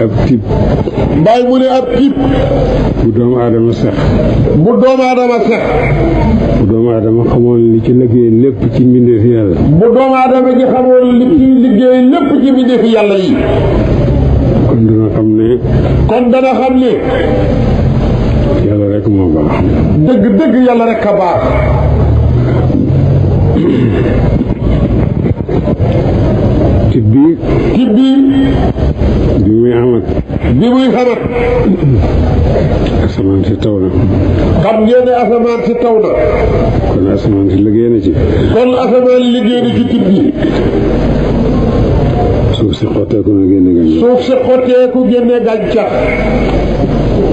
ab tib bàyyi mu ne ab tib bu doomu aadama sax bu doomu aadama sax bu doomu aadama xamoon li ci liggéey lépp ci mbindeefi yàlla bu doomu aadama ji xamoon li ci liggéey lépp ci mbindeefi yàlla yi kon dana xam ne yàlla rek moo baax dëgg yàlla rek a baax tib bi muy xamat asamaan si taw na xam ngeen ne asamaan si taw na kon asamaan si liggéey na ci tib bi suuf si xotteeku na génne gàncax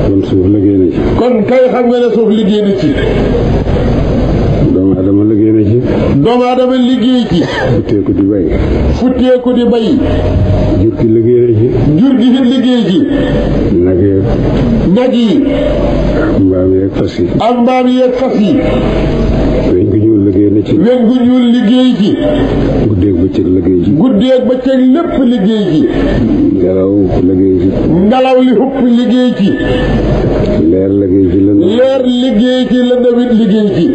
kon suuf liggéey na ci kon kay xam nga ne suuf liggéey na ci doomu aadama liggéey ci futteeku di bay jur gi liggéey na ci jur gi liggéey ci nag yi mbaam yeeg fas yi weñ gu ñuul liggéey ci guddeeg bëccëg lépp liggéey ci ngelaw li xupp liggéey ci leer liggéey ci lëndëm liggéey ci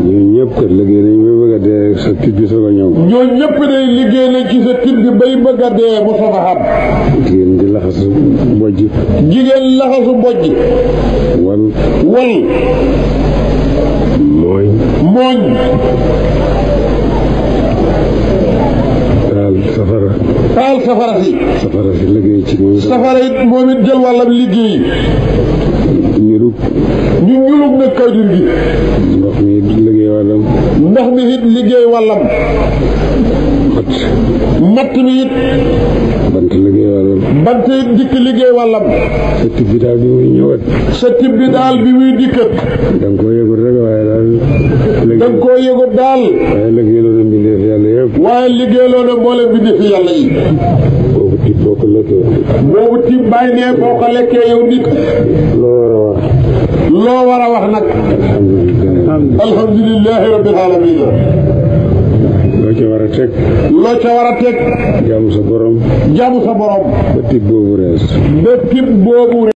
ñoo ñëpp kat liggéey nañ ba bëgg a dee sa tib bi soog a ñëw ñoo ñëpp day liggéey nañ ci sa tib bi bay bëgg a dee mu soog a xam jigéen di laxasu mbojj wal mooñ taal safara si liggéey ci safara it moom it jël wàllam liggéey ñu ñulug nag kawdir gi ndox mi it liggéey wàllam matt mi it bant liggéey wàllam bant it dikk liggéey wàllam sa tib bi daal bi muy ñëwat bi muy dikkat danga koo yëgut rek waaye liggéeyloo na mbindeef yàlla yëpp liggéeyloo na mboolem mbindeef yàlla yi boobu tib boo ko lekkee bàyyi ne boo ko lekkee yow nit loo war a wax nag alhamdulillahi rabbil alamin loo ca war a teg jaamu sa borom ba tib boobu rees